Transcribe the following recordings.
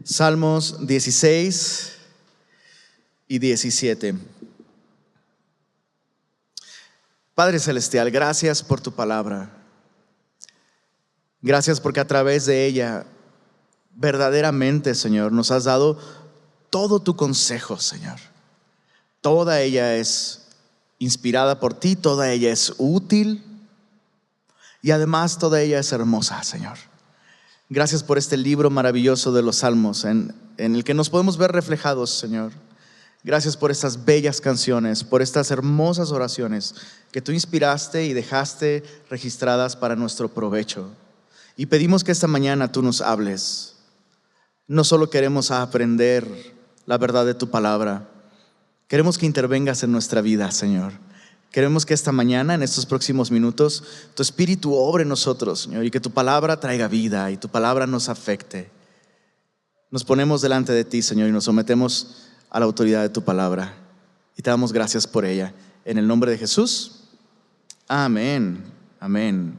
Salmos 16 y 17. Padre Celestial, gracias por tu palabra. Gracias porque a través de ella, verdaderamente, Señor, nos has dado todo tu consejo, Señor. Toda ella es inspirada por ti, toda ella es útil y además toda ella es hermosa, Señor. Gracias por este libro maravilloso de los Salmos en el que nos podemos ver reflejados, Señor. Gracias por estas bellas canciones, por estas hermosas oraciones que tú inspiraste y dejaste registradas para nuestro provecho. Y pedimos que esta mañana tú nos hables. No solo queremos aprender la verdad de tu palabra, queremos que intervengas en nuestra vida, Señor. Queremos que esta mañana, en estos próximos minutos, tu Espíritu obre en nosotros, Señor, y que tu palabra traiga vida y tu palabra nos afecte. Nos ponemos delante de ti, Señor, y nos sometemos a la autoridad de tu palabra y te damos gracias por ella. En el nombre de Jesús, amén, amén.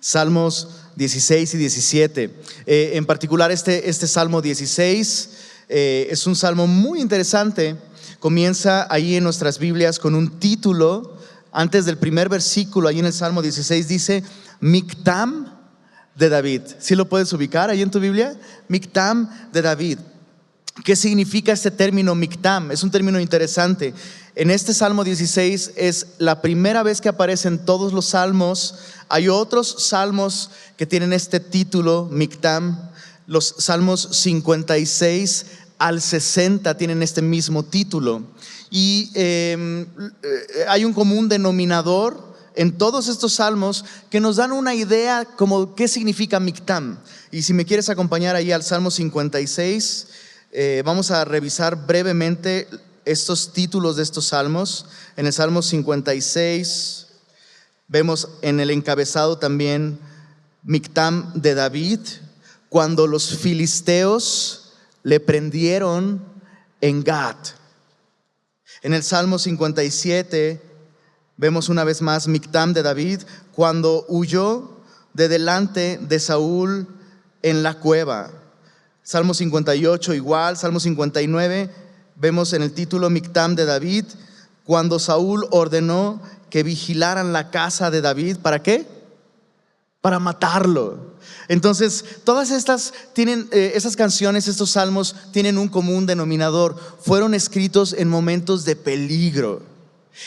Salmos 16 y 17. En particular este Salmo 16 es un salmo muy interesante. Comienza ahí en nuestras Biblias con un título. Antes del primer versículo, ahí en el Salmo 16 dice Mictam de David. ¿Sí lo puedes ubicar ahí en tu Biblia? Mictam de David. ¿Qué significa este término Mictam? Es un término interesante. En este Salmo 16 es la primera vez que aparece en todos los salmos. Hay otros salmos que tienen este título Mictam. Los salmos 56 al 60 tienen este mismo título. Y hay un común denominador en todos estos salmos que nos dan una idea como qué significa Mictam. Y si me quieres acompañar ahí al Salmo 56, vamos a revisar brevemente estos títulos de estos salmos. En el Salmo 56 vemos en el encabezado también Mictam de David, cuando los filisteos le prendieron en Gat. En el Salmo 57 vemos una vez más Mictam de David, cuando huyó de delante de Saúl en la cueva. Salmo 58 igual. Salmo 59 vemos en el título Mictam de David, cuando Saúl ordenó que vigilaran la casa de David. ¿Para qué? Para matarlo. Entonces todas estas tienen, esas canciones, estos salmos tienen un común denominador. Fueron escritos en momentos de peligro.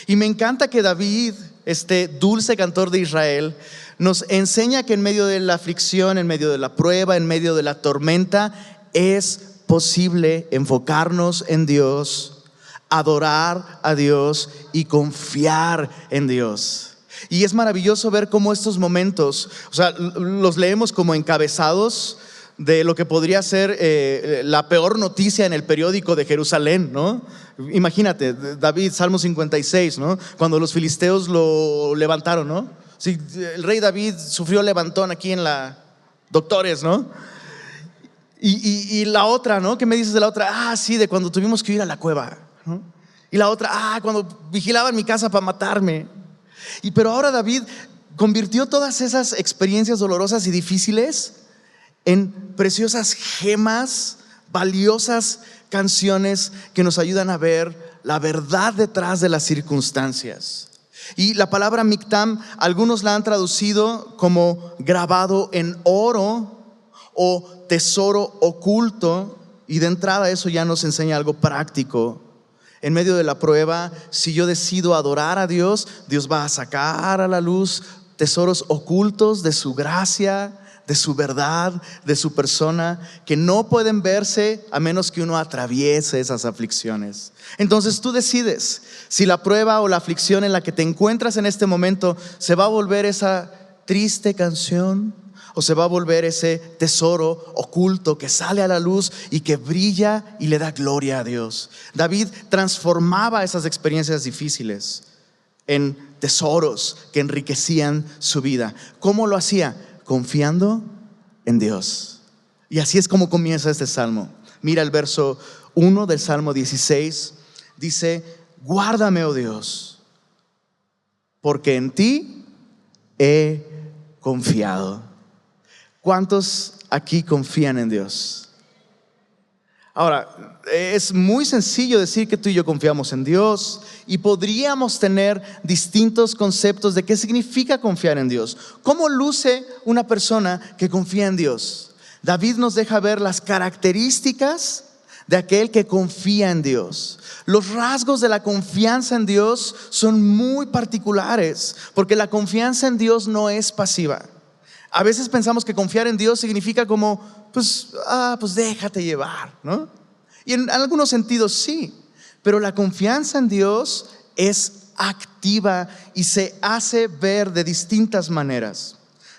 Y me encanta que David, este dulce cantor de Israel, nos enseña que en medio de la aflicción, en medio de la prueba, en medio de la tormenta, es posible enfocarnos en Dios, adorar a Dios y confiar en Dios. Y es maravilloso ver cómo estos momentos, o sea, los leemos como encabezados de lo que podría ser la peor noticia en el periódico de Jerusalén, ¿no? Imagínate, David, Salmo 56, ¿no? Cuando los filisteos lo levantaron, ¿no? Sí, el rey David sufrió levantón aquí en la Doctores, ¿no? Y la otra, ¿no? ¿Qué me dices de la otra? Sí, de cuando tuvimos que ir a la cueva, ¿no? Y la otra, cuando vigilaban mi casa para matarme. Pero ahora David convirtió todas esas experiencias dolorosas y difíciles en preciosas gemas, valiosas canciones que nos ayudan a ver la verdad detrás de las circunstancias. Y la palabra Mictam, algunos la han traducido como grabado en oro o tesoro oculto, y de entrada eso ya nos enseña algo práctico. En medio de la prueba, si yo decido adorar a Dios, Dios va a sacar a la luz tesoros ocultos de su gracia, de su verdad, de su persona, que no pueden verse a menos que uno atraviese esas aflicciones. Entonces tú decides si la prueba o la aflicción en la que te encuentras en este momento se va a volver esa triste canción o se va a volver ese tesoro oculto que sale a la luz y que brilla y le da gloria a Dios. David transformaba esas experiencias difíciles en tesoros que enriquecían su vida. ¿Cómo lo hacía? Confiando en Dios. Y así es como comienza este salmo. Mira el verso 1 del Salmo 16. Dice: guárdame, oh Dios, porque en ti he confiado. ¿Cuántos aquí confían en Dios? Ahora, es muy sencillo decir que tú y yo confiamos en Dios y podríamos tener distintos conceptos de qué significa confiar en Dios. ¿Cómo luce una persona que confía en Dios? David nos deja ver las características de aquel que confía en Dios. Los rasgos de la confianza en Dios son muy particulares, porque la confianza en Dios no es pasiva. A veces pensamos que confiar en Dios significa como, pues déjate llevar, ¿no? Y en algunos sentidos sí, pero la confianza en Dios es activa y se hace ver de distintas maneras.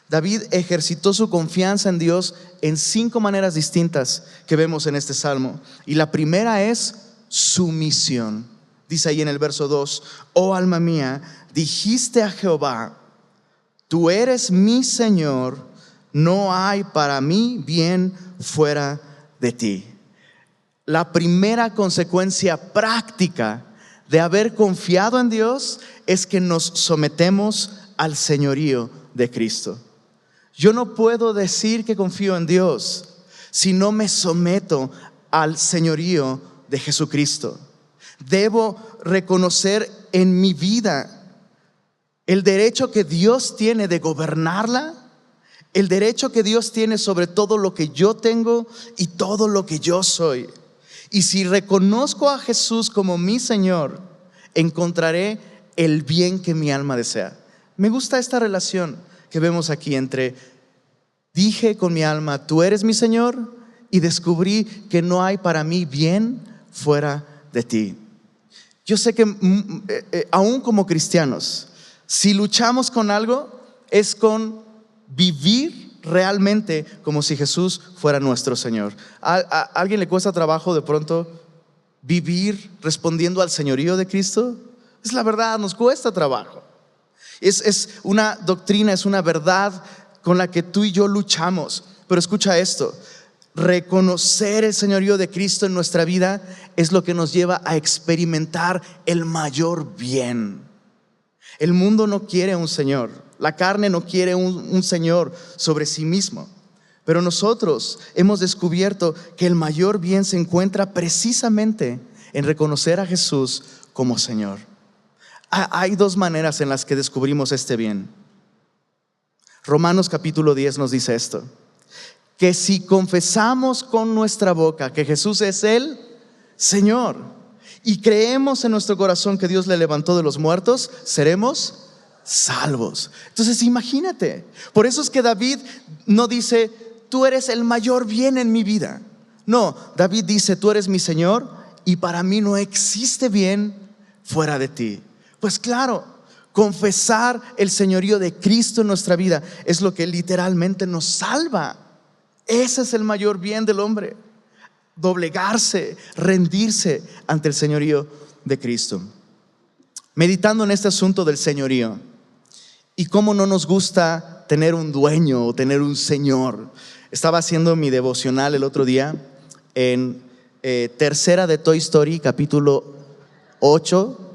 David ejercitó su confianza en Dios en 5 maneras distintas que vemos en este salmo. Y la primera es sumisión. Dice ahí en el verso 2: oh alma mía, dijiste a Jehová, tú eres mi Señor, no hay para mí bien fuera de ti. La primera consecuencia práctica de haber confiado en Dios es que nos sometemos al señorío de Cristo. Yo no puedo decir que confío en Dios si no me someto al señorío de Jesucristo. Debo reconocer en mi vida el derecho que Dios tiene de gobernarla, el derecho que Dios tiene sobre todo lo que yo tengo y todo lo que yo soy. Y si reconozco a Jesús como mi Señor, encontraré el bien que mi alma desea. Me gusta esta relación que vemos aquí entre dije con mi alma, tú eres mi Señor, y descubrí que no hay para mí bien fuera de ti. Yo sé que aún como cristianos, si luchamos con algo, es con vivir realmente como si Jesús fuera nuestro Señor. ¿A alguien le cuesta trabajo de pronto vivir respondiendo al señorío de Cristo? Es la verdad, nos cuesta trabajo. Es una doctrina, es una verdad con la que tú y yo luchamos. Pero escucha esto: reconocer el señorío de Cristo en nuestra vida es lo que nos lleva a experimentar el mayor bien. El mundo no quiere un Señor, la carne no quiere un Señor sobre sí mismo. Pero nosotros hemos descubierto que el mayor bien se encuentra precisamente en reconocer a Jesús como Señor. Hay 2 maneras en las que descubrimos este bien. Romanos capítulo 10 nos dice esto: que si confesamos con nuestra boca que Jesús es el Señor y creemos en nuestro corazón que Dios le levantó de los muertos, seremos salvos. Entonces imagínate, por eso es que David no dice tú eres el mayor bien en mi vida. No, David dice tú eres mi Señor y para mí no existe bien fuera de ti. Pues claro, confesar el señorío de Cristo en nuestra vida es lo que literalmente nos salva. Ese es el mayor bien del hombre: doblegarse, rendirse ante el señorío de Cristo. Meditando en este asunto del señorío y cómo no nos gusta tener un dueño o tener un señor, estaba haciendo mi devocional el otro día en tercera de Toy Story, capítulo 8,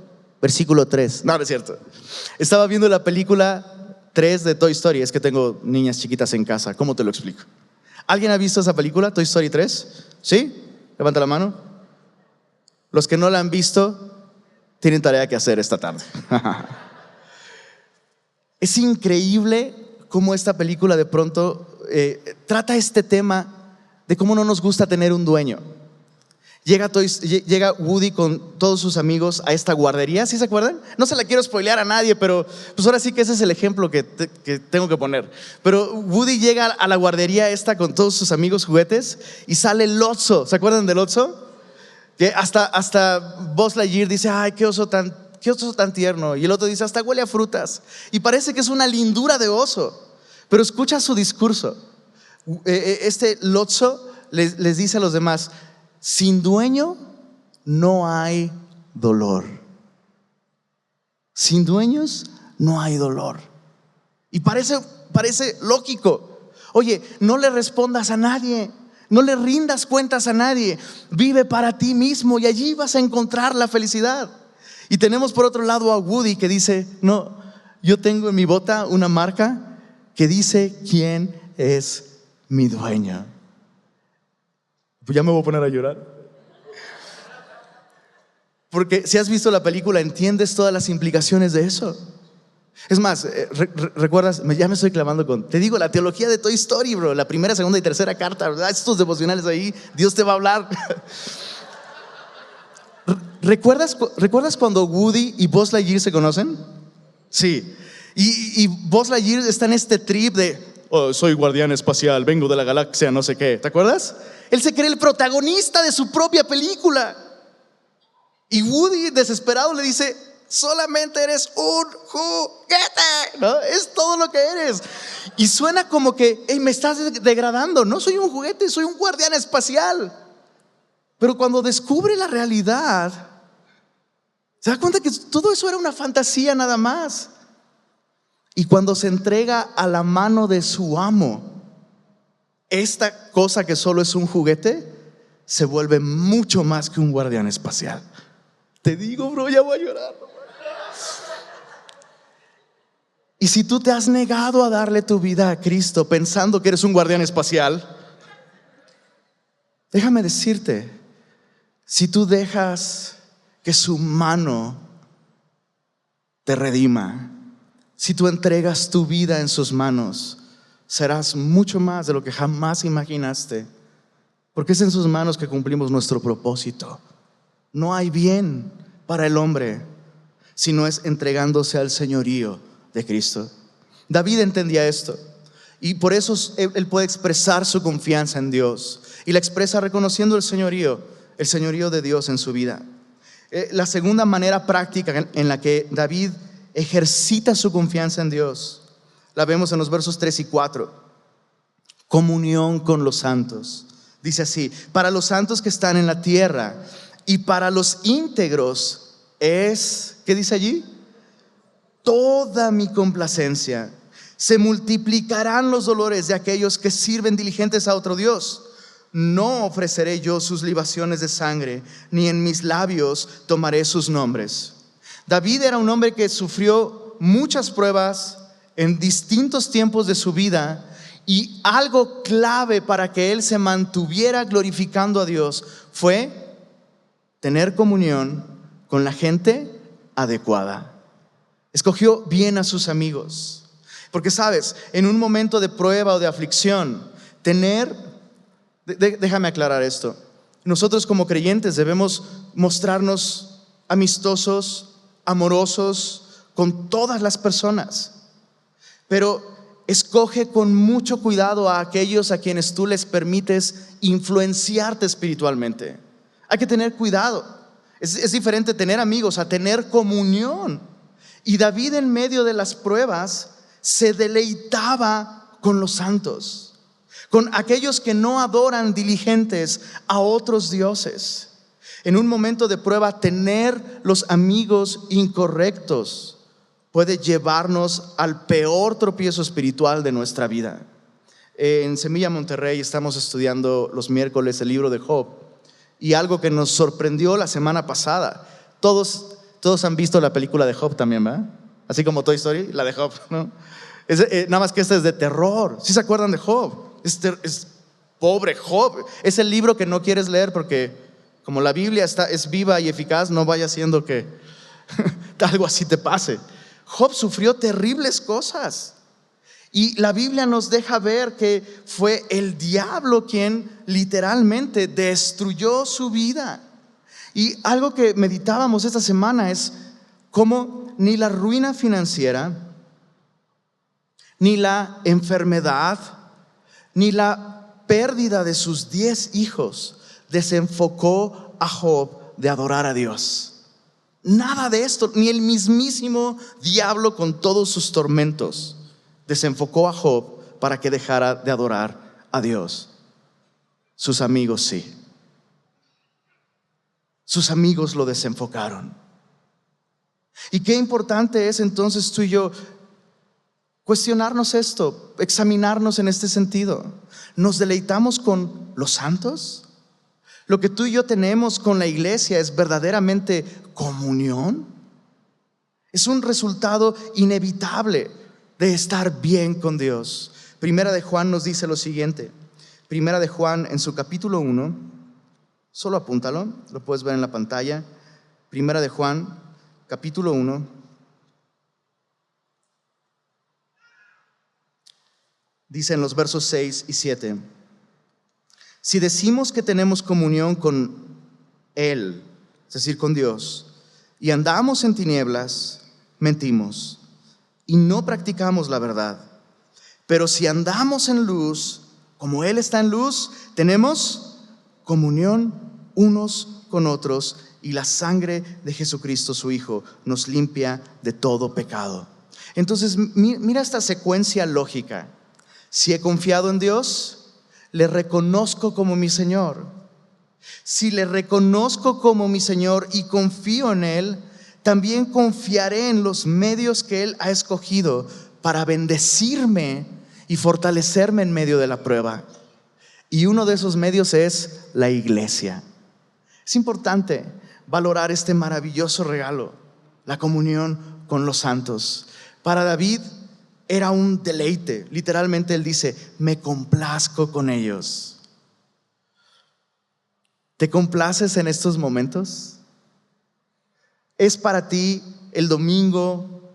versículo 3. No es cierto. Estaba viendo la película 3 de Toy Story. Es que tengo niñas chiquitas en casa. ¿Cómo te lo explico? ¿Alguien ha visto esa película, Toy Story 3? ¿Sí? Levanta la mano. Los que no la han visto tienen tarea que hacer esta tarde. Es increíble cómo esta película de pronto trata este tema de cómo no nos gusta tener un dueño. Llega Woody con todos sus amigos a esta guardería, ¿sí se acuerdan? No se la quiero spoilear a nadie, pero pues ahora sí que ese es el ejemplo que tengo que poner. Pero Woody llega a la guardería esta con todos sus amigos juguetes y sale Lotso. ¿Se acuerdan del Lotso? Que hasta Buzz Lightyear dice, ay, qué oso tan tierno. Y el otro dice, hasta huele a frutas. Y parece que es una lindura de oso. Pero escucha su discurso. Este Lotso les dice a los demás: sin dueño no hay dolor. Sin dueños no hay dolor. Y parece lógico. Oye, no le respondas a nadie, no le rindas cuentas a nadie. Vive para ti mismo y allí vas a encontrar la felicidad. Y tenemos por otro lado a Woody que dice, no, yo tengo en mi bota una marca que dice quién es mi dueño. Pues ya me voy a poner a llorar. Porque si has visto la película, entiendes todas las implicaciones de eso. Es más, ¿recuerdas? Ya me estoy clavando con, te digo, la teología de Toy Story, bro. La primera, segunda y tercera carta, ¿verdad? Estos devocionales ahí, Dios te va a hablar. ¿Recuerdas cuando Woody y Buzz Lightyear se conocen? Sí. Y Buzz Lightyear está en este trip de, oh, soy guardián espacial, vengo de la galaxia, no sé qué. ¿Te acuerdas? Él se cree el protagonista de su propia película. Y Woody, desesperado, le dice, solamente eres un juguete, ¿no? Es todo lo que eres. Y suena como que, hey, me estás degradando. No soy un juguete, soy un guardián espacial. Pero cuando descubre la realidad, se da cuenta que todo eso era una fantasía nada más. Y cuando se entrega a la mano de su amo, esta cosa que solo es un juguete se vuelve mucho más que un guardián espacial. Te digo, bro, ya voy a llorar. Y si tú te has negado a darle tu vida a Cristo pensando que eres un guardián espacial, déjame decirte, si tú dejas que su mano te redima, si tú entregas tu vida en sus manos, serás mucho más de lo que jamás imaginaste, porque es en sus manos que cumplimos nuestro propósito. No hay bien para el hombre si no es entregándose al señorío de Cristo. David entendía esto y por eso él puede expresar su confianza en Dios y la expresa reconociendo el señorío de Dios en su vida. La segunda manera práctica en la que David ejercita su confianza en Dios la vemos en los versos 3 y 4. Comunión con los santos. Dice así: para los santos que están en la tierra y para los íntegros es, ¿qué dice allí? Toda mi complacencia. Se multiplicarán los dolores de aquellos que sirven diligentes a otro Dios. No ofreceré yo sus libaciones de sangre, ni en mis labios tomaré sus nombres. David era un hombre que sufrió muchas pruebas en distintos tiempos de su vida, y algo clave para que él se mantuviera glorificando a Dios fue tener comunión con la gente adecuada. Escogió bien a sus amigos, porque sabes, en un momento de prueba o de aflicción, déjame aclarar esto. Nosotros como creyentes debemos mostrarnos amistosos, amorosos con todas las personas, pero escoge con mucho cuidado a aquellos a quienes tú les permites influenciarte espiritualmente. Hay que tener cuidado. Es diferente tener amigos a tener comunión. Y David, en medio de las pruebas, se deleitaba con los santos, con aquellos que no adoran diligentes a otros dioses. En un momento de prueba, tener los amigos incorrectos puede llevarnos al peor tropiezo espiritual de nuestra vida. En Semilla Monterrey estamos estudiando los miércoles el libro de Job, y algo que nos sorprendió la semana pasada, todos han visto la película de Job también, ¿verdad? Así como Toy Story, la de Job, ¿no? Nada más que esta es de terror. ¿Sí se acuerdan de Job? Es pobre Job. Es el libro que no quieres leer porque como la Biblia es viva y eficaz, no vaya siendo que algo así te pase. Job sufrió terribles cosas, y la Biblia nos deja ver que fue el diablo quien literalmente destruyó su vida. Y algo que meditábamos esta semana es cómo ni la ruina financiera, ni la enfermedad, ni la pérdida de sus 10 hijos desenfocó a Job de adorar a Dios. Nada de esto, ni el mismísimo diablo con todos sus tormentos desenfocó a Job para que dejara de adorar a Dios. Sus amigos sí. Sus amigos lo desenfocaron. Y qué importante es entonces tú y yo cuestionarnos esto, examinarnos en este sentido. ¿Nos deleitamos con los santos? ¿Lo que tú y yo tenemos con la iglesia es verdaderamente comunión? Es un resultado inevitable de estar bien con Dios. Primera de Juan nos dice lo siguiente. Primera de Juan, en su capítulo 1, Solo apúntalo, lo puedes ver en la pantalla. Primera de Juan, capítulo 1. Dice en los versos 6 y 7: si decimos que tenemos comunión con Él, es decir, con Dios, y andamos en tinieblas, mentimos y no practicamos la verdad. Pero si andamos en luz, como Él está en luz, tenemos comunión unos con otros, y la sangre de Jesucristo, su Hijo, nos limpia de todo pecado. Entonces, mira esta secuencia lógica. Si he confiado en Dios, le reconozco como mi Señor. Si le reconozco como mi Señor y confío en Él, también confiaré en los medios que Él ha escogido para bendecirme y fortalecerme en medio de la prueba. Y uno de esos medios es la iglesia. Es importante valorar este maravilloso regalo, la comunión con los santos. Para David era un deleite. Literalmente él dice: me complazco con ellos. ¿Te complaces en estos momentos? ¿Es para ti el domingo,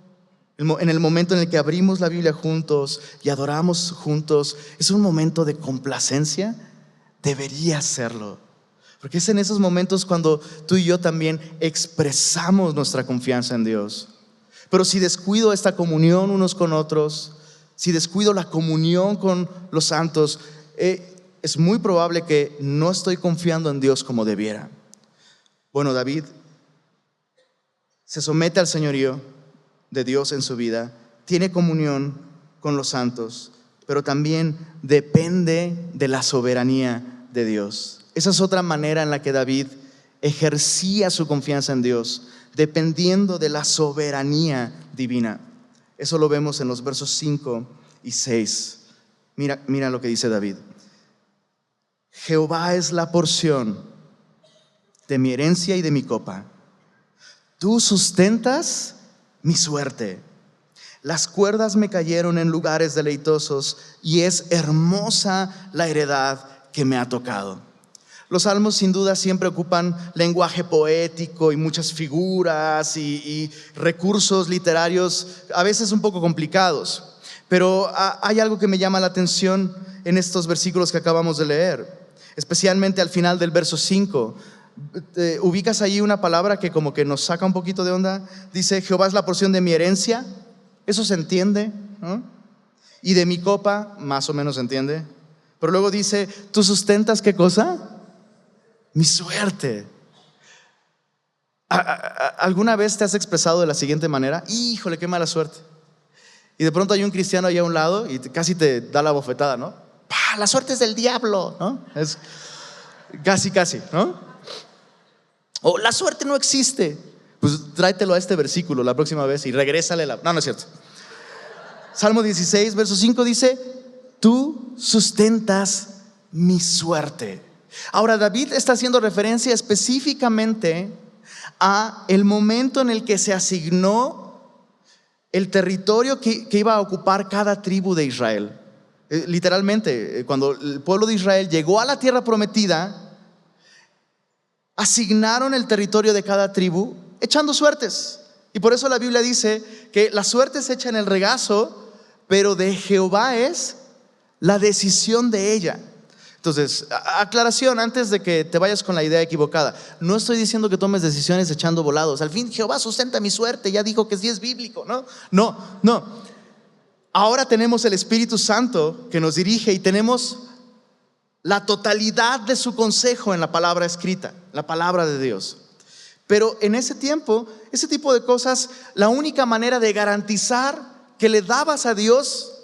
en el momento en el que abrimos la Biblia juntos y adoramos juntos, es un momento de complacencia? Debería serlo, porque es en esos momentos cuando tú y yo también expresamos nuestra confianza en Dios. Pero si descuido esta comunión unos con otros, si descuido la comunión con los santos, es muy probable que no estoy confiando en Dios como debiera. Bueno, David se somete al señorío de Dios en su vida, tiene comunión con los santos, pero también depende de la soberanía de Dios. Esa es otra manera en la que David ejercía su confianza en Dios, dependiendo de la soberanía divina. Eso lo vemos en los versos 5 y 6. Mira lo que dice David: Jehová es la porción de mi herencia y de mi copa. Tú sustentas mi suerte. Las cuerdas me cayeron en lugares deleitosos, y es hermosa la heredad que me ha tocado. Los salmos sin duda siempre ocupan lenguaje poético y muchas figuras y recursos literarios a veces un poco complicados. Pero hay algo que me llama la atención en estos versículos que acabamos de leer, especialmente al final del verso 5. Ubicas ahí una palabra que como que nos saca un poquito de onda. Dice: Jehová es la porción de mi herencia. Eso se entiende, ¿no? Y de mi copa, más o menos se entiende. Pero luego dice: ¿tú sustentas qué cosa? Mi suerte. ¿Alguna vez te has expresado de la siguiente manera? Híjole, qué mala suerte. Y de pronto hay un cristiano ahí a un lado y casi te da la bofetada, ¿no? ¡Pah! La suerte es del diablo, ¿no? Es casi, ¿no? O la suerte no existe. Pues tráetelo a este versículo la próxima vez y regrésale No, no es cierto. Salmo 16, verso 5 dice: tú sustentas mi suerte. Ahora, David está haciendo referencia específicamente a el momento en el que se asignó el territorio que iba a ocupar cada tribu de Israel. Literalmente, cuando el pueblo de Israel llegó a la tierra prometida, asignaron el territorio de cada tribu echando suertes. Y por eso la Biblia dice que la suerte se echa en el regazo, pero de Jehová es la decisión de ella. Entonces, aclaración antes de que te vayas con la idea equivocada: no estoy diciendo que tomes decisiones echando volados. Al fin, Jehová sustenta mi suerte, ya dijo que sí es bíblico, No. Ahora tenemos el Espíritu Santo que nos dirige y tenemos la totalidad de su consejo en la palabra escrita, la palabra de Dios. Pero en ese tiempo, ese tipo de cosas, la única manera de garantizar que le dabas a Dios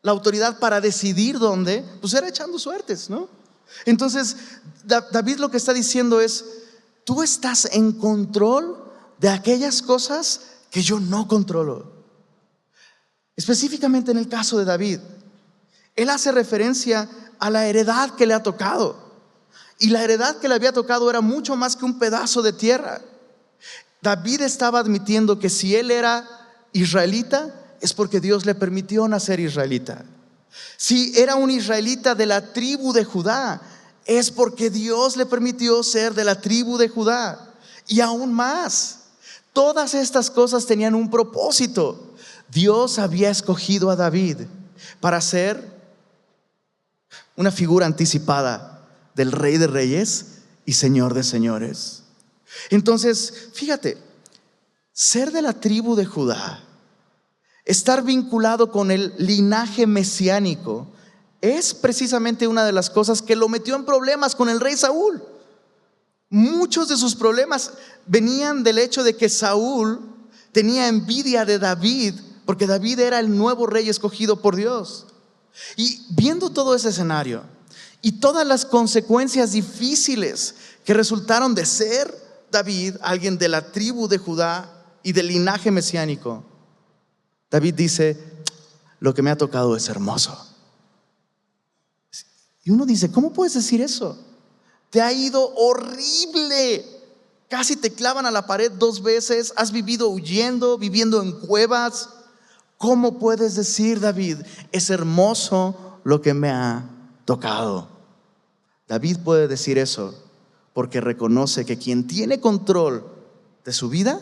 la autoridad para decidir dónde, pues era echando suertes, ¿no? Entonces David lo que está diciendo es: tú estás en control de aquellas cosas que yo no controlo. Específicamente en el caso de David, él hace referencia a la heredad que le ha tocado. Y la heredad que le había tocado era mucho más que un pedazo de tierra. David estaba admitiendo que si él era israelita, es porque Dios le permitió nacer israelita. Si era un israelita de la tribu de Judá, es porque Dios le permitió ser de la tribu de Judá. Y aún más, todas estas cosas tenían un propósito. Dios había escogido a David para ser una figura anticipada del Rey de Reyes y Señor de Señores. Entonces, fíjate, ser de la tribu de Judá, estar vinculado con el linaje mesiánico, es precisamente una de las cosas que lo metió en problemas con el rey Saúl. Muchos de sus problemas venían del hecho de que Saúl tenía envidia de David, porque David era el nuevo rey escogido por Dios. Y viendo todo ese escenario y todas las consecuencias difíciles que resultaron de ser David, alguien de la tribu de Judá y del linaje mesiánico, David dice: lo que me ha tocado es hermoso. Y uno dice: ¿cómo puedes decir eso? Te ha ido horrible. Casi te clavan a la pared 2 veces. Has vivido huyendo, viviendo en cuevas. ¿Cómo puedes decir, David, es hermoso lo que me ha tocado? David puede decir eso porque reconoce que quien tiene control de su vida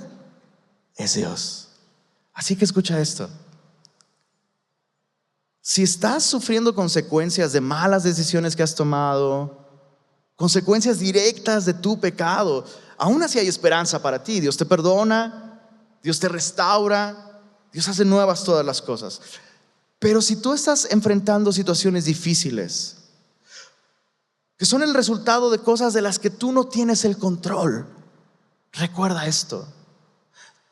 es Dios. Así que escucha esto. Si estás sufriendo consecuencias de malas decisiones que has tomado, consecuencias directas de tu pecado, aún así hay esperanza para ti. Dios te perdona, Dios te restaura, Dios hace nuevas todas las cosas. Pero si tú estás enfrentando situaciones difíciles, que son el resultado de cosas de las que tú no tienes el control, recuerda esto: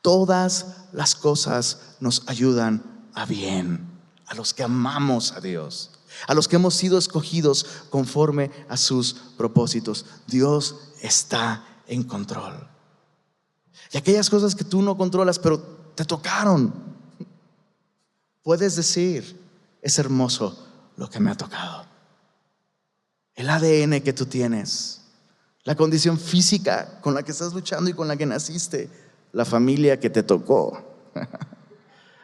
todas las cosas nos ayudan a bien, a los que amamos a Dios, a los que hemos sido escogidos conforme a sus propósitos. Dios está en control. Y aquellas cosas que tú no controlas, pero te tocaron, puedes decir: es hermoso lo que me ha tocado. El ADN que tú tienes, la condición física con la que estás luchando y con la que naciste, la familia que te tocó,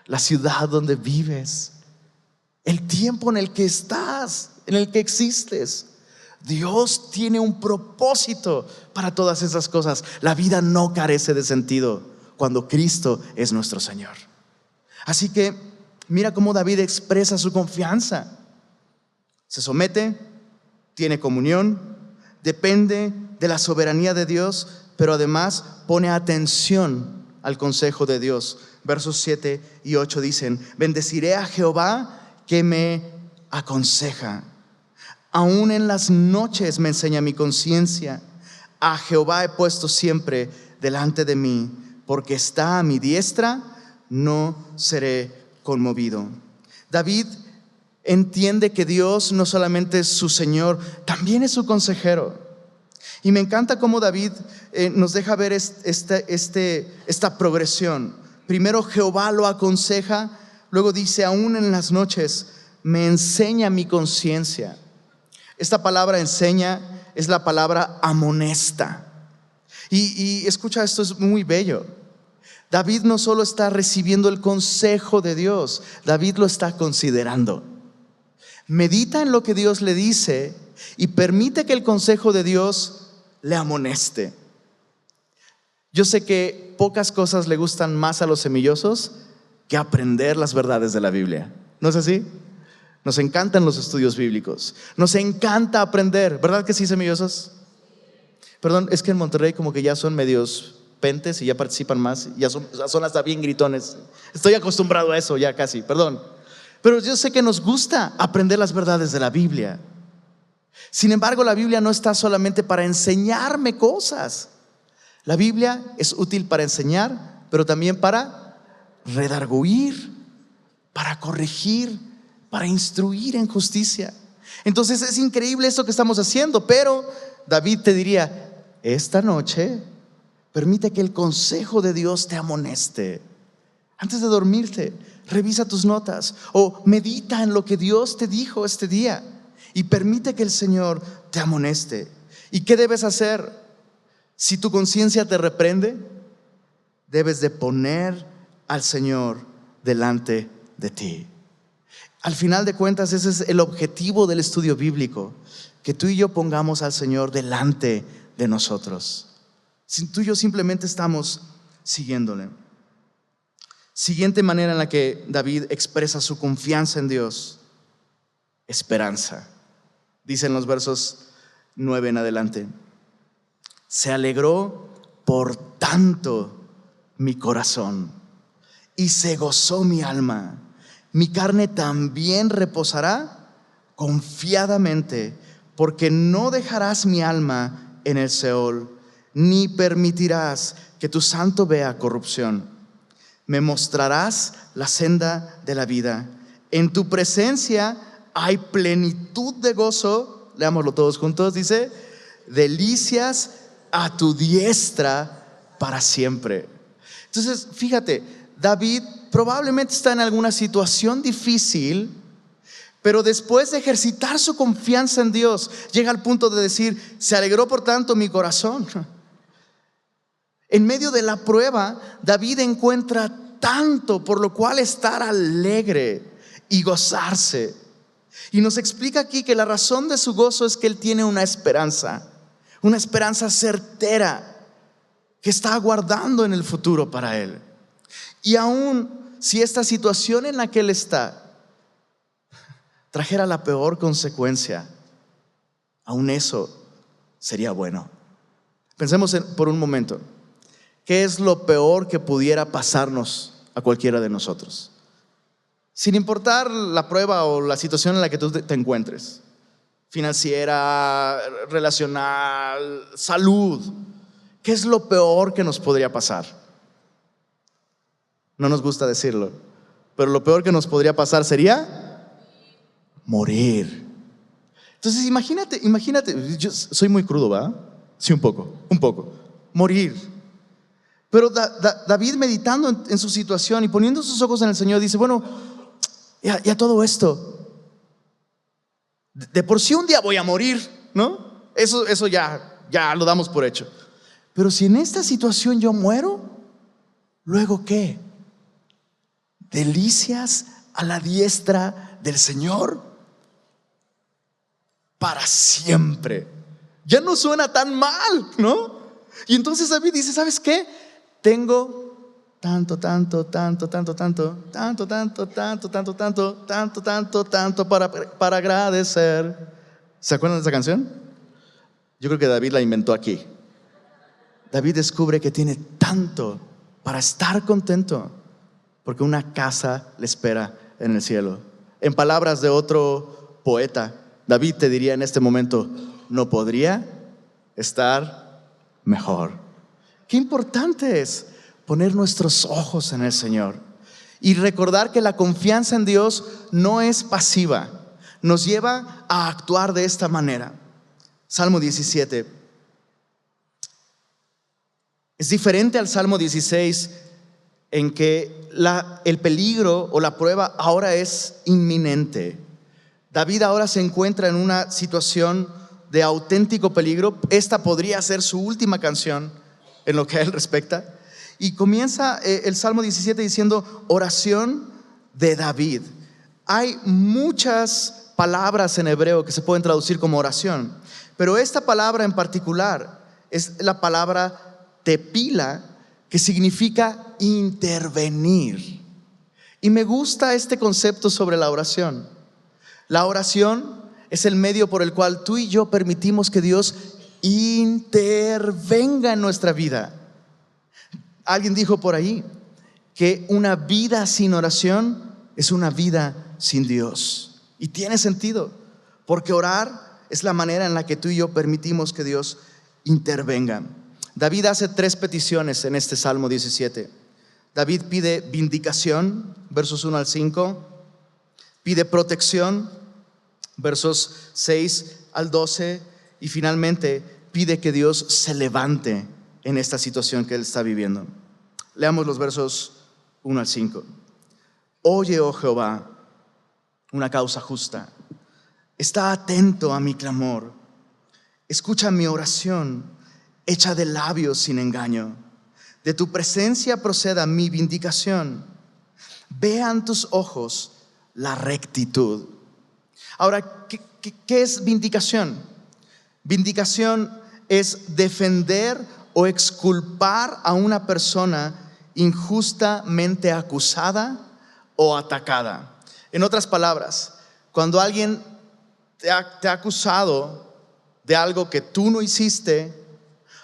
la ciudad donde vives, el tiempo en el que estás, en el que existes. Dios tiene un propósito para todas esas cosas. La vida no carece de sentido cuando Cristo es nuestro Señor. Así que mira cómo David expresa su confianza. Se somete, tiene comunión, depende de la soberanía de Dios, pero además pone atención al consejo de Dios. Versos 7 y 8 dicen: bendeciré a Jehová que me aconseja. Aún en las noches me enseña mi conciencia. A Jehová he puesto siempre delante de mí, porque está a mi diestra, no seré conmovido. David entiende que Dios no solamente es su Señor, también es su consejero. Y me encanta cómo David nos deja ver esta progresión. Primero Jehová lo aconseja, luego dice: aún en las noches me enseña mi conciencia. Esta palabra enseña es la palabra amonesta. Y escucha, esto es muy bello. David no solo está recibiendo el consejo de Dios, David lo está considerando. Medita en lo que Dios le dice y permite que el consejo de Dios le amoneste. Yo sé que pocas cosas le gustan más a los semillosos que aprender las verdades de la Biblia. ¿No es así? Nos encantan los estudios bíblicos, nos encanta aprender, ¿verdad que sí, semillosos? Perdón, es que en Monterrey como que ya son medios pentes y ya participan más, ya son hasta bien gritones. Estoy acostumbrado a eso ya casi, perdón. Pero yo sé que nos gusta aprender las verdades de la Biblia. Sin embargo, la Biblia no está solamente para enseñarme cosas. La Biblia es útil para enseñar, pero también para redarguir, para corregir, para instruir en justicia. Entonces es increíble esto que estamos haciendo. Pero David te diría: esta noche permite que el consejo de Dios te amoneste. Antes de dormirte, revisa tus notas o medita en lo que Dios te dijo este día y permite que el Señor te amoneste. ¿Y qué debes hacer? Si tu conciencia te reprende, debes de poner al Señor delante de ti. Al final de cuentas, ese es el objetivo del estudio bíblico: que tú y yo pongamos al Señor delante de nosotros. Si tú y yo simplemente estamos siguiéndole. Siguiente manera en la que David expresa su confianza en Dios: esperanza. Dice en los versos 9 en adelante: se alegró por tanto mi corazón y se gozó mi alma. Mi carne también reposará confiadamente, porque no dejarás mi alma en el Seol, ni permitirás que tu santo vea corrupción. Me mostrarás la senda de la vida. En tu presencia hay plenitud de gozo. Leámoslo todos juntos. Dice: delicias a tu diestra para siempre. Entonces, fíjate, David probablemente está en alguna situación difícil, pero después de ejercitar su confianza en Dios, llega al punto de decir: se alegró por tanto mi corazón. En medio de la prueba, David encuentra tanto por lo cual estar alegre y gozarse. Y nos explica aquí que la razón de su gozo es que él tiene una esperanza certera que está aguardando en el futuro para él. Y aún si esta situación en la que él está trajera la peor consecuencia, aún eso sería bueno. Pensemos por un momento: ¿qué es lo peor que pudiera pasarnos a cualquiera de nosotros? Sin importar la prueba o la situación en la que tú te encuentres, financiera, relacional, salud. ¿Qué es lo peor que nos podría pasar? No nos gusta decirlo, pero lo peor que nos podría pasar sería morir. Entonces imagínate, yo soy muy crudo, ¿verdad? Sí, un poco. Morir. Pero David, meditando en su situación y poniendo sus ojos en el Señor, dice: bueno, ya todo esto, de por sí un día voy a morir, ¿no? Eso ya lo damos por hecho. Pero si en esta situación yo muero, ¿luego qué? Delicias a la diestra del Señor para siempre. Ya no suena tan mal, ¿no? Y entonces David dice: ¿sabes qué? Tengo tanto para agradecer. ¿Se acuerdan de esa canción? Yo creo que David la inventó aquí. David descubre que tiene tanto para estar contento, porque una casa le espera en el cielo. En palabras de otro poeta, David te diría en este momento: no podría estar mejor. Qué importante es poner nuestros ojos en el Señor y recordar que la confianza en Dios no es pasiva, nos lleva a actuar de esta manera. Salmo 17 es diferente al Salmo 16, en que el peligro o la prueba ahora es inminente. David ahora se encuentra en una situación de auténtico peligro. Esta podría ser su última canción en lo que a él respecta. Y comienza el Salmo 17 diciendo: oración de David. Hay muchas palabras en hebreo que se pueden traducir como oración, pero esta palabra en particular es la palabra tepila, que significa intervenir. Y me gusta este concepto sobre la oración. La oración es el medio por el cual tú y yo permitimos que Dios intervenga en nuestra vida. Alguien dijo por ahí que una vida sin oración es una vida sin Dios. Y tiene sentido, porque orar es la manera en la que tú y yo permitimos que Dios intervenga. David hace 3 peticiones en este Salmo 17. David pide vindicación, versos 1 al 5. Pide protección, versos 6 al 12. Y finalmente pide que Dios se levante en esta situación que él está viviendo. Leamos los versos 1 al 5. Oye, oh Jehová, una causa justa. Está atento a mi clamor. Escucha mi oración, hecha de labios sin engaño. De tu presencia proceda mi vindicación. Vean tus ojos la rectitud. Ahora, ¿qué es vindicación? Vindicación es defender o exculpar a una persona injustamente acusada o atacada. En otras palabras, cuando alguien te ha acusado de algo que tú no hiciste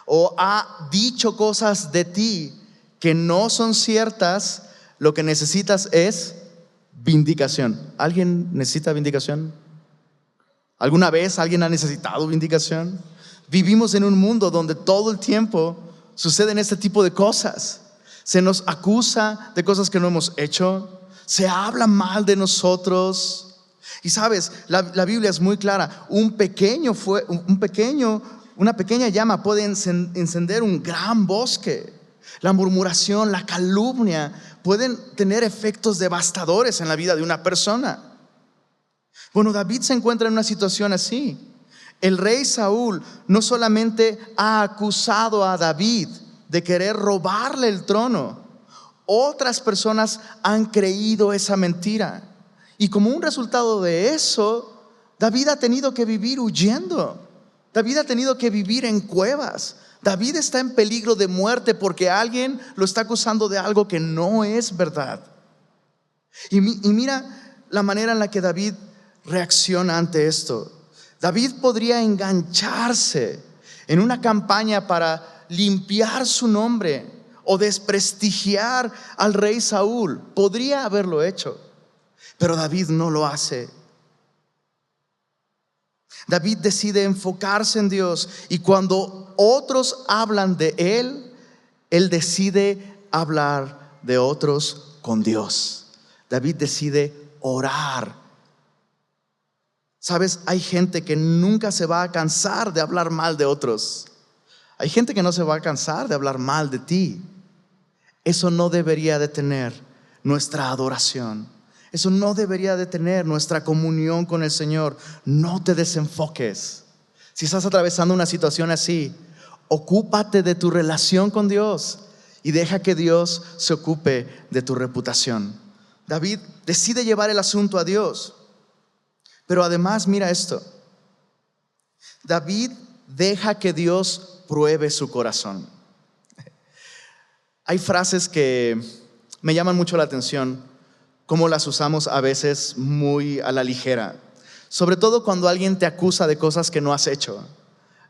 o ha dicho cosas de ti que no son ciertas, lo que necesitas es vindicación. ¿Alguien necesita vindicación? ¿Alguna vez alguien ha necesitado vindicación? Vivimos en un mundo donde todo el tiempo suceden este tipo de cosas. Se nos acusa de cosas que no hemos hecho, se habla mal de nosotros. Y sabes, la Biblia es muy clara. Una pequeña llama puede encender un gran bosque. La murmuración, la calumnia pueden tener efectos devastadores en la vida de una persona. Bueno, David se encuentra en una situación así. El rey Saúl no solamente ha acusado a David de querer robarle el trono, otras personas han creído esa mentira. Y como un resultado de eso, David ha tenido que vivir huyendo. David ha tenido que vivir en cuevas. David está en peligro de muerte porque alguien lo está acusando de algo que no es verdad. Y mira la manera en la que David reacciona ante esto. David podría engancharse en una campaña para limpiar su nombre o desprestigiar al rey Saúl. Podría haberlo hecho, pero David no lo hace. David decide enfocarse en Dios, y cuando otros hablan de él, él decide hablar de otros con Dios. David decide orar. Sabes, hay gente que nunca se va a cansar de hablar mal de otros. Hay gente que no se va a cansar de hablar mal de ti. Eso no debería detener nuestra adoración. Eso no debería detener nuestra comunión con el Señor. No te desenfoques. Si estás atravesando una situación así, ocúpate de tu relación con Dios y deja que Dios se ocupe de tu reputación. David decide llevar el asunto a Dios. Pero además, mira esto. David deja que Dios pruebe su corazón. Hay frases que me llaman mucho la atención, cómo las usamos a veces muy a la ligera. Sobre todo cuando alguien te acusa de cosas que no has hecho.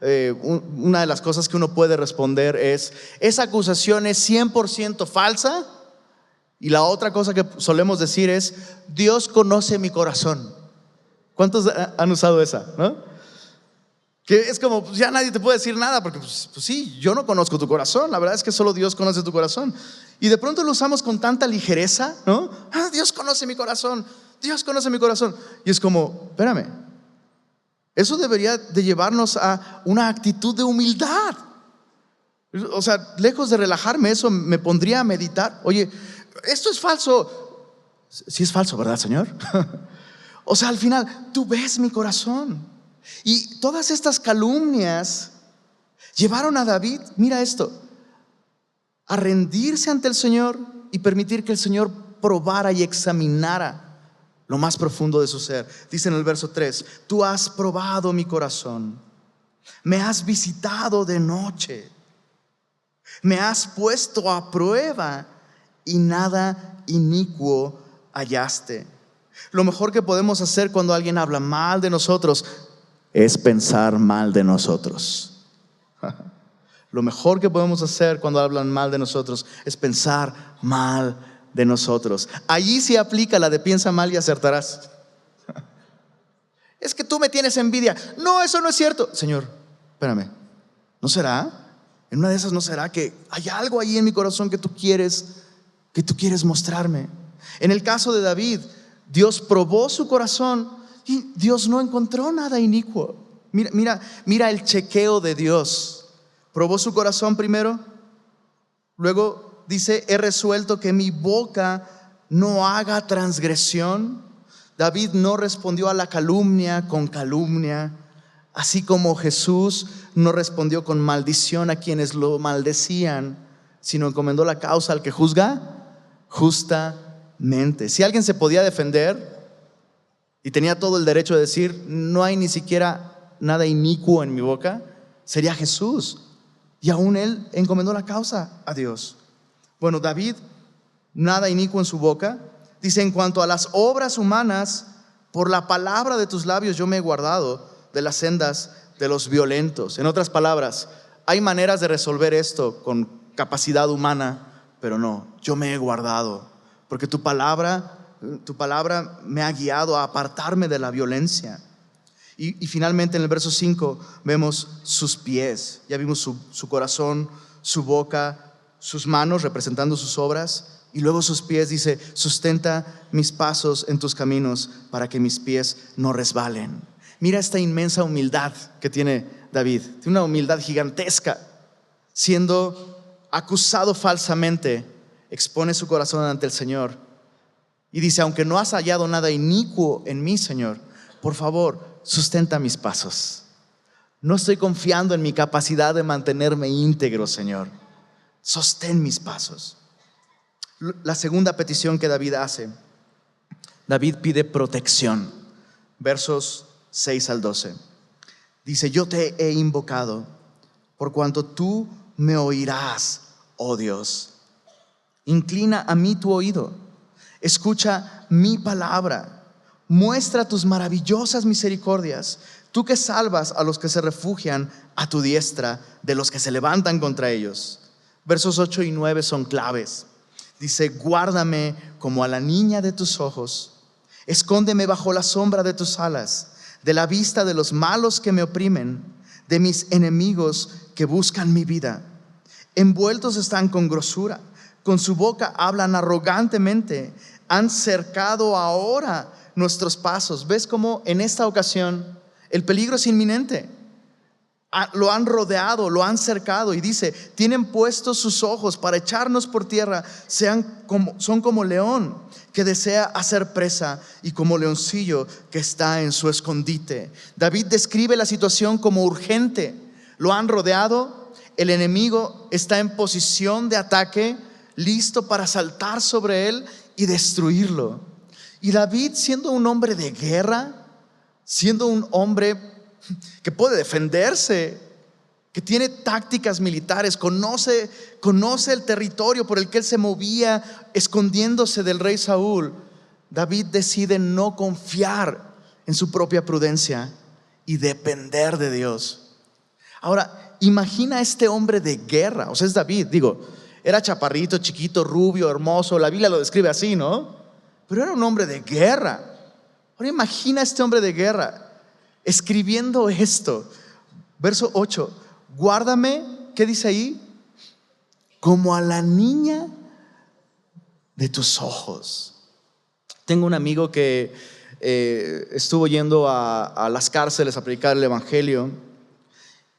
Una de las cosas que uno puede responder es: esa acusación es 100% falsa. Y la otra cosa que solemos decir es: Dios conoce mi corazón. ¿Cuántos han usado esa? ¿No? Que es como, pues ya nadie te puede decir nada, porque pues sí, yo no conozco tu corazón. La verdad es que solo Dios conoce tu corazón. Y de pronto lo usamos con tanta ligereza, ¿no? Dios conoce mi corazón, Dios conoce mi corazón. Y es como, espérame, eso debería de llevarnos a una actitud de humildad. O sea, lejos de relajarme, eso me pondría a meditar. Oye, esto es falso. Sí es falso, ¿verdad, Señor? O sea, al final, tú ves mi corazón. Y todas estas calumnias llevaron a David, mira esto, a rendirse ante el Señor y permitir que el Señor probara y examinara lo más profundo de su ser. Dice en el verso 3: tú has probado mi corazón, me has visitado de noche, me has puesto a prueba y nada inicuo hallaste. Lo mejor que podemos hacer cuando alguien habla mal de nosotros es pensar mal de nosotros. Lo mejor que podemos hacer cuando hablan mal de nosotros es pensar mal de nosotros. Allí sí aplica la de piensa mal y acertarás. Es que tú me tienes envidia. No, eso no es cierto. Señor, espérame, ¿no será? En una de esas, ¿no será que hay algo ahí en mi corazón que tú quieres mostrarme? En el caso de David, Dios probó su corazón y Dios no encontró nada inicuo. Mira el chequeo de Dios. Probó su corazón primero, luego dice: he resuelto que mi boca no haga transgresión. David no respondió a la calumnia con calumnia, así como Jesús no respondió con maldición a quienes lo maldecían, sino encomendó la causa al que juzga justamente. Si alguien se podía defender y tenía todo el derecho de decir: no hay ni siquiera nada inicuo en mi boca, sería Jesús. Y aún él encomendó la causa a Dios. Bueno, David, nada inicuo en su boca. Dice, en cuanto a las obras humanas, por la palabra de tus labios yo me he guardado de las sendas de los violentos. En otras palabras, hay maneras de resolver esto con capacidad humana, pero no, yo me he guardado, porque tu palabra me ha guiado a apartarme de la violencia. Y finalmente en el verso 5 vemos sus pies. Ya vimos su corazón, su boca, sus manos representando sus obras. Y luego sus pies, dice, sustenta mis pasos en tus caminos para que mis pies no resbalen. Mira esta inmensa humildad que tiene David. Tiene una humildad gigantesca. Siendo acusado falsamente, expone su corazón ante el Señor. Y dice, aunque no has hallado nada inicuo en mí, Señor, por favor, sustenta mis pasos. No estoy confiando en mi capacidad de mantenerme íntegro, Señor. Sostén mis pasos. La segunda petición que David hace, David pide protección. Versos 6 al 12. Dice, yo te he invocado, por cuanto tú me oirás, oh Dios. Inclina a mí tu oído, escucha mi palabra. Muestra tus maravillosas misericordias, tú que salvas a los que se refugian a tu diestra, de los que se levantan contra ellos. Versos 8 y 9 son claves. Dice, guárdame como a la niña de tus ojos, escóndeme bajo la sombra de tus alas, de la vista de los malos que me oprimen, de mis enemigos que buscan mi vida. Envueltos están con grosura, con su boca hablan arrogantemente, han cercado ahora nuestros pasos. ¿Ves cómo en esta ocasión el peligro es inminente? Lo han rodeado, lo han cercado, y dice, tienen puestos sus ojos para echarnos por tierra. Son como león que desea hacer presa, y como leoncillo que está en su escondite. David describe la situación como urgente. Lo han rodeado, el enemigo está en posición de ataque, listo para saltar sobre él y destruirlo. Y David, siendo un hombre de guerra, siendo un hombre que puede defenderse, que tiene tácticas militares, conoce el territorio por el que él se movía escondiéndose del rey Saúl, David decide no confiar en su propia prudencia y depender de Dios. Ahora, imagina a este hombre de guerra. O sea, es David, era chaparrito, chiquito, rubio, hermoso. La Biblia lo describe así, ¿no? Pero era un hombre de guerra. Ahora imagina a este hombre de guerra escribiendo esto. Verso 8, guárdame, ¿qué dice ahí? Como a la niña de tus ojos. Tengo un amigo que estuvo yendo a las cárceles a predicar el evangelio,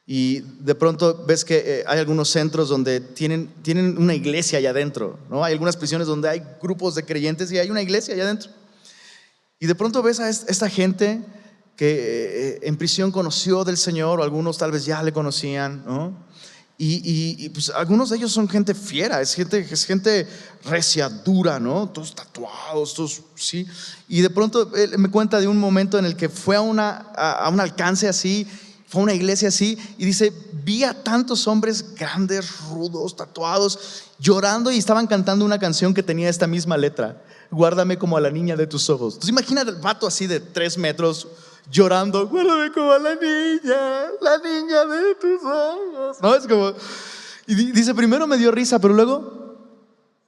y de pronto ves que hay algunos centros donde tienen una iglesia allá adentro, ¿no? Hay algunas prisiones donde hay grupos de creyentes y hay una iglesia allá adentro. Y de pronto ves a esta gente que en prisión conoció del Señor, o algunos tal vez ya le conocían, ¿no? Y pues algunos de ellos son gente fiera, es gente recia, dura, ¿no? Todos tatuados, todos, sí. Y de pronto él me cuenta de un momento en el que fue a un alcance así, fue a una iglesia así, y dice, vi a tantos hombres grandes, rudos, tatuados, llorando, y estaban cantando una canción que tenía esta misma letra: guárdame como a la niña de tus ojos. Entonces imagina el vato así de 3 metros llorando, guárdame como a la niña de tus ojos, ¿no? Es como, y dice, primero me dio risa, pero luego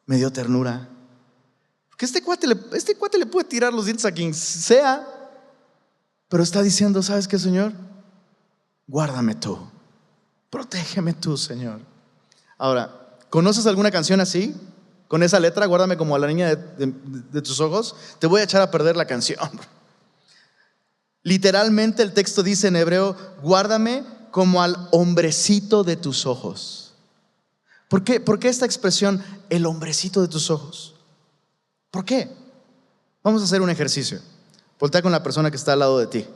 me dio ternura, porque este cuate le puede tirar los dientes a quien sea, pero está diciendo, ¿sabes qué, Señor? Guárdame tú, protégeme tú, Señor. Ahora, ¿conoces alguna canción así? Con esa letra, guárdame como a la niña de tus ojos. Te voy a echar a perder la canción. Literalmente el texto dice en hebreo, guárdame como al hombrecito de tus ojos. ¿Por qué esta expresión, el hombrecito de tus ojos? ¿Por qué? Vamos a hacer un ejercicio. Voltea con la persona que está al lado de ti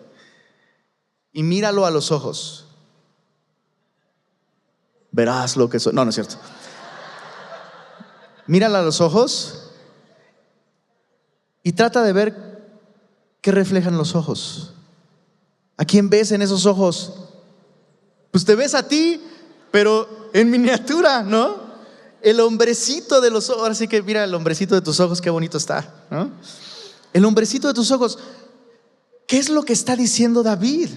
y míralo a los ojos. Verás lo que soy. No, no es cierto. Mírala a los ojos y trata de ver qué reflejan los ojos. ¿A quién ves en esos ojos? Pues te ves a ti, pero en miniatura, ¿no? El hombrecito de los ojos. Ahora sí que mira el hombrecito de tus ojos, qué bonito está, ¿no? El hombrecito de tus ojos. ¿Qué es lo que está diciendo David?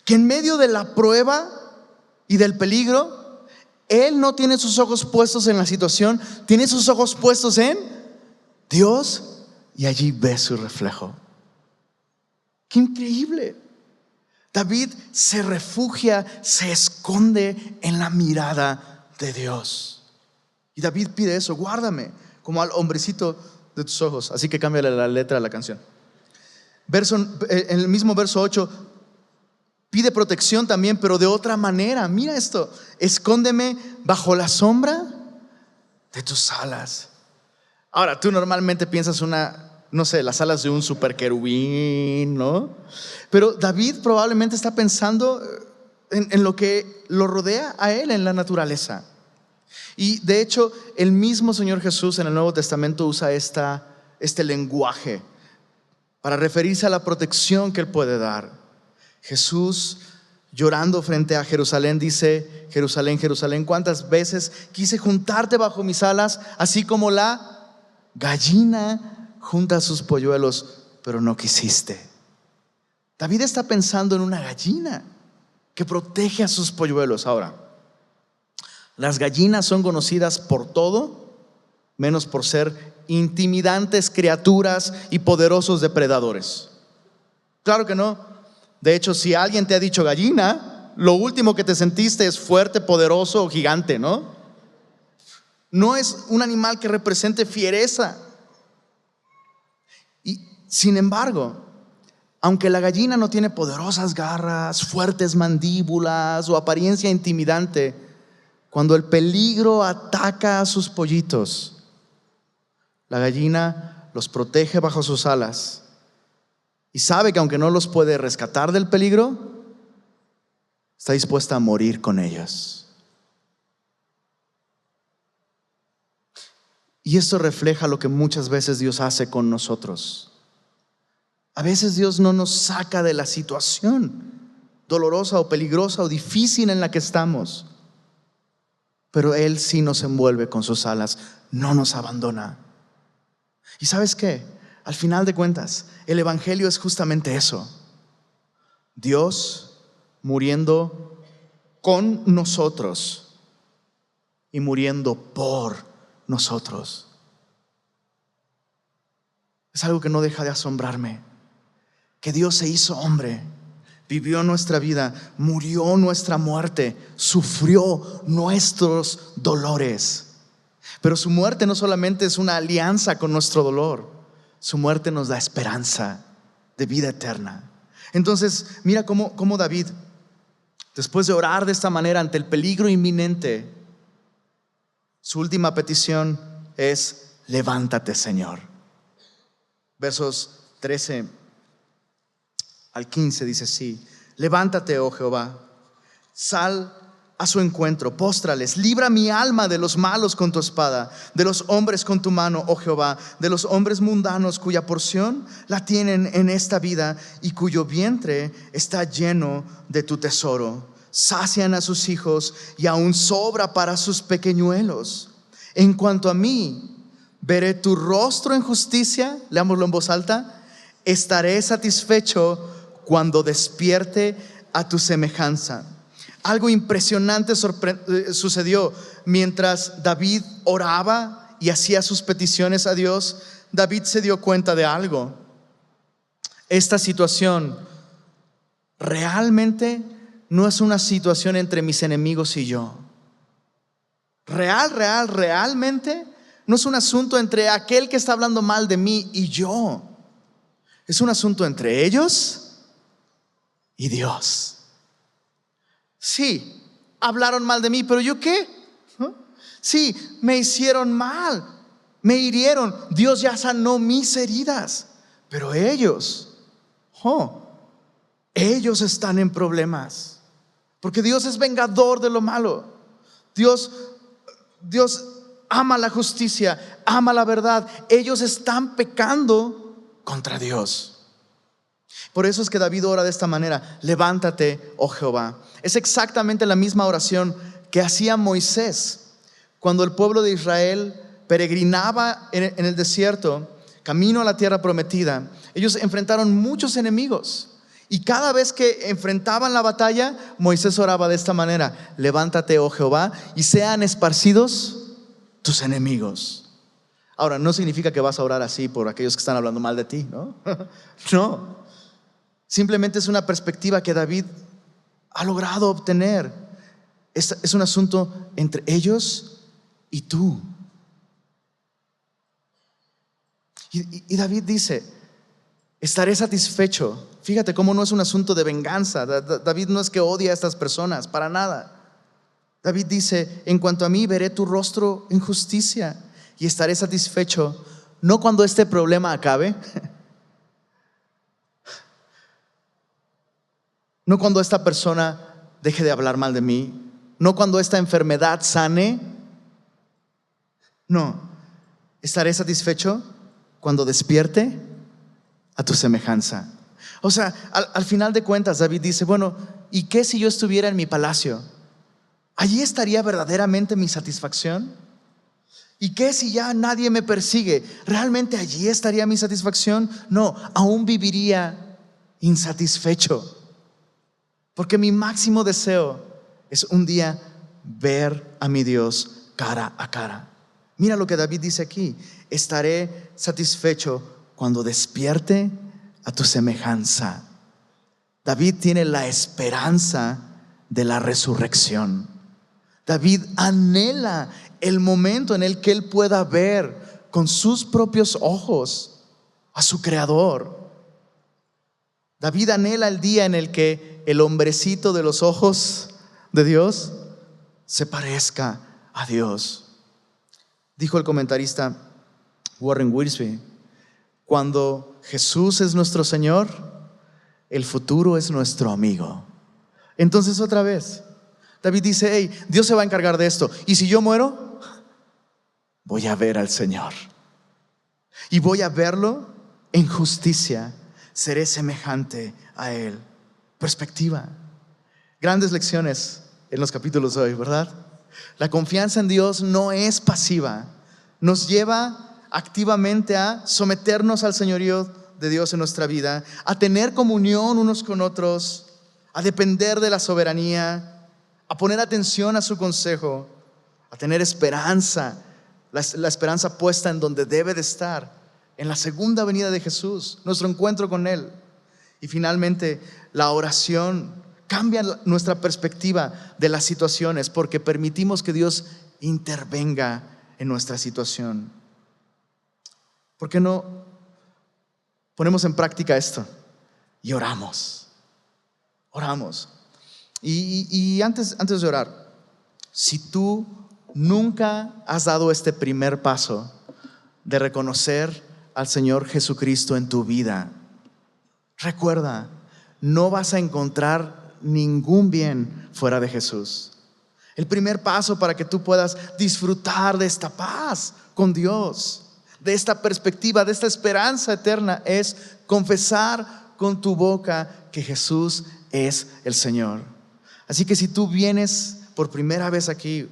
Que en medio de la prueba y del peligro, él no tiene sus ojos puestos en la situación, tiene sus ojos puestos en Dios, y allí ve su reflejo. ¡Qué increíble! David se refugia, se esconde en la mirada de Dios. Y David pide eso: guárdame como al hombrecito de tus ojos. Así que cámbiale la letra a la canción. En el mismo verso 8 pide protección también, pero de otra manera. Mira esto: escóndeme bajo la sombra de tus alas. Ahora, tú normalmente piensas no sé, las alas de un super querubín, ¿no? Pero David probablemente está pensando en lo que lo rodea a él en la naturaleza. Y de hecho, el mismo Señor Jesús en el Nuevo Testamento usa este lenguaje para referirse a la protección que Él puede dar. Jesús, llorando frente a Jerusalén, dice: Jerusalén, Jerusalén, cuántas veces quise juntarte bajo mis alas, así como la gallina junta sus polluelos, pero no quisiste. David está pensando en una gallina que protege a sus polluelos. Ahora, las gallinas son conocidas por todo menos por ser intimidantes criaturas y poderosos depredadores. Claro que no. De hecho, si alguien te ha dicho gallina, lo último que te sentiste es fuerte, poderoso o gigante, ¿no? No es un animal que represente fiereza. Y sin embargo, aunque la gallina no tiene poderosas garras, fuertes mandíbulas o apariencia intimidante, cuando el peligro ataca a sus pollitos, la gallina los protege bajo sus alas y sabe que aunque no los puede rescatar del peligro, está dispuesta a morir con ellos. Y esto refleja lo que muchas veces Dios hace con nosotros. A veces Dios no nos saca de la situación dolorosa o peligrosa o difícil en la que estamos, pero Él sí nos envuelve con sus alas, no nos abandona. ¿Y sabes qué? Al final de cuentas, el evangelio es justamente eso: Dios muriendo con nosotros y muriendo por nosotros. Es algo que no deja de asombrarme, que Dios se hizo hombre, vivió nuestra vida, murió nuestra muerte, sufrió nuestros dolores. Pero su muerte no solamente es una alianza con nuestro dolor, su muerte nos da esperanza de vida eterna. Entonces, mira cómo David, después de orar de esta manera ante el peligro inminente, su última petición es: levántate, Señor. Versos 13 al 15 dice así: levántate, oh Jehová, sal a su encuentro, póstrales, libra mi alma de los malos con tu espada, de los hombres con tu mano, oh Jehová, de los hombres mundanos cuya porción la tienen en esta vida y cuyo vientre está lleno de tu tesoro. Sacian a sus hijos y aún sobra para sus pequeñuelos. En cuanto a mí, veré tu rostro en justicia, leámoslo en voz alta: estaré satisfecho cuando despierte a tu semejanza. Algo impresionante sucedió mientras David oraba y hacía sus peticiones a Dios. David se dio cuenta de algo: esta situación realmente no es una situación entre mis enemigos y yo. Realmente no es un asunto entre aquel que está hablando mal de mí y yo. Es un asunto entre ellos y Dios. Sí, hablaron mal de mí, pero ¿yo qué? ¿No? Sí, me hicieron mal, me hirieron. Dios ya sanó mis heridas, pero ellos están en problemas, porque Dios es vengador de lo malo. Dios ama la justicia, ama la verdad. Ellos están pecando contra Dios. Por eso es que David ora de esta manera: levántate, oh Jehová. Es exactamente la misma oración que hacía Moisés cuando el pueblo de Israel peregrinaba en el desierto, camino a la tierra prometida. Ellos enfrentaron muchos enemigos, y cada vez que enfrentaban la batalla, Moisés oraba de esta manera: levántate, oh Jehová, y sean esparcidos tus enemigos. Ahora, no significa que vas a orar así por aquellos que están hablando mal de ti, ¿no? No, simplemente es una perspectiva que David ha logrado obtener. Es un asunto entre ellos y tú. Y David dice: estaré satisfecho. Fíjate cómo no es un asunto de venganza. David no es que odia a estas personas, para nada. David dice: en cuanto a mí, veré tu rostro en justicia y estaré satisfecho, no cuando este problema acabe, no cuando esta persona deje de hablar mal de mí, no cuando esta enfermedad sane. No, estaré satisfecho cuando despierte a tu semejanza. O sea, al final de cuentas, David dice: bueno, ¿y qué si yo estuviera en mi palacio? ¿Allí estaría verdaderamente mi satisfacción? ¿Y qué si ya nadie me persigue? ¿Realmente allí estaría mi satisfacción? No, aún viviría insatisfecho, porque mi máximo deseo es un día ver a mi Dios cara a cara. Mira lo que David dice aquí: estaré satisfecho cuando despierte a tu semejanza. David tiene la esperanza de la resurrección. David anhela el momento en el que él pueda ver con sus propios ojos a su Creador. David anhela el día en el que el hombrecito de los ojos de Dios se parezca a Dios. Dijo el comentarista Warren Wiersbe: cuando Jesús es nuestro Señor, el futuro es nuestro amigo. Entonces, otra vez, David dice: hey, Dios se va a encargar de esto, y si yo muero, voy a ver al Señor, y voy a verlo en justicia. Seré semejante a Él. Perspectiva. Grandes lecciones en los capítulos de hoy, ¿verdad? La confianza en Dios no es pasiva. Nos lleva activamente a someternos al señorío de Dios en nuestra vida, a tener comunión unos con otros, a depender de la soberanía, a poner atención a su consejo, a tener esperanza, la esperanza puesta en donde debe de estar, en la segunda venida de Jesús, nuestro encuentro con Él. Y finalmente, la oración cambia nuestra perspectiva de las situaciones, porque permitimos que Dios intervenga en nuestra situación. ¿Por qué no ponemos en práctica esto y oramos? Oramos. Y antes de orar, si tú nunca has dado este primer paso de reconocer al Señor Jesucristo en tu vida, recuerda, no vas a encontrar ningún bien fuera de Jesús. El primer paso para que tú puedas disfrutar de esta paz con Dios, de esta perspectiva, de esta esperanza eterna, es confesar con tu boca que Jesús es el Señor. Así que si tú vienes por primera vez aquí,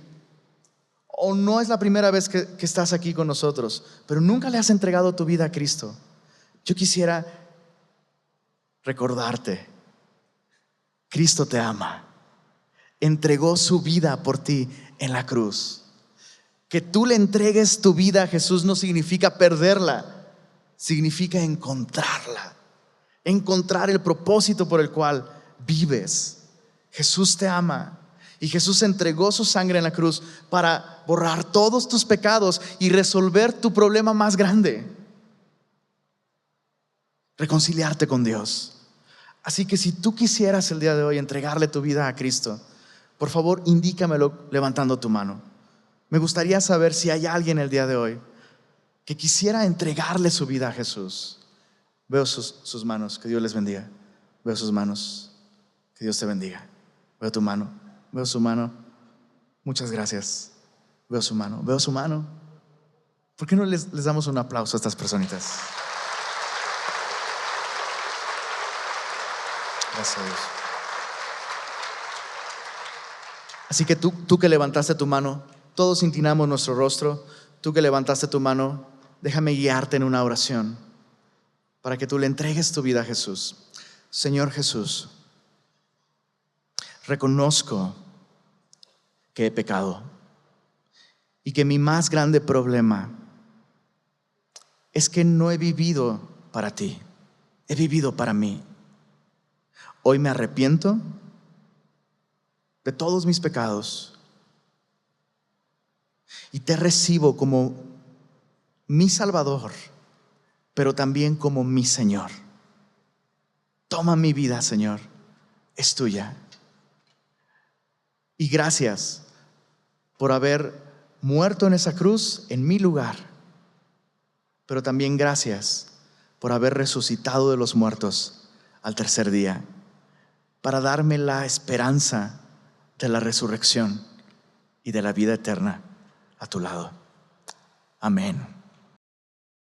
o no es la primera vez que estás aquí con nosotros, pero nunca le has entregado tu vida a Cristo, yo quisiera recordarte: Cristo te ama, entregó su vida por ti en la cruz. Que tú le entregues tu vida a Jesús no significa perderla, significa encontrarla, encontrar el propósito por el cual vives. Jesús te ama, y Jesús entregó su sangre en la cruz para borrar todos tus pecados y resolver tu problema más grande: reconciliarte con Dios. Así que si tú quisieras el día de hoy entregarle tu vida a Cristo, por favor indícamelo levantando tu mano. Me gustaría saber si hay alguien el día de hoy que quisiera entregarle su vida a Jesús. Veo sus manos, que Dios les bendiga. Veo sus manos, que Dios te bendiga. Veo tu mano, veo su mano. Muchas gracias. Veo su mano, veo su mano. ¿Por qué no les damos un aplauso a estas personitas? Gracias a Dios. Así que tú que levantaste tu mano, todos inclinamos nuestro rostro. Tú que levantaste tu mano, déjame guiarte en una oración para que tú le entregues tu vida a Jesús. Señor Jesús, reconozco que he pecado y que mi más grande problema es que no he vivido para ti, he vivido para mí. Hoy me arrepiento de todos mis pecados y te recibo como mi Salvador, pero también como mi Señor. Toma mi vida, Señor, es tuya. Y gracias por haber muerto en esa cruz en mi lugar, pero también gracias por haber resucitado de los muertos al tercer día, para darme la esperanza de la resurrección y de la vida eterna a tu lado. Amén.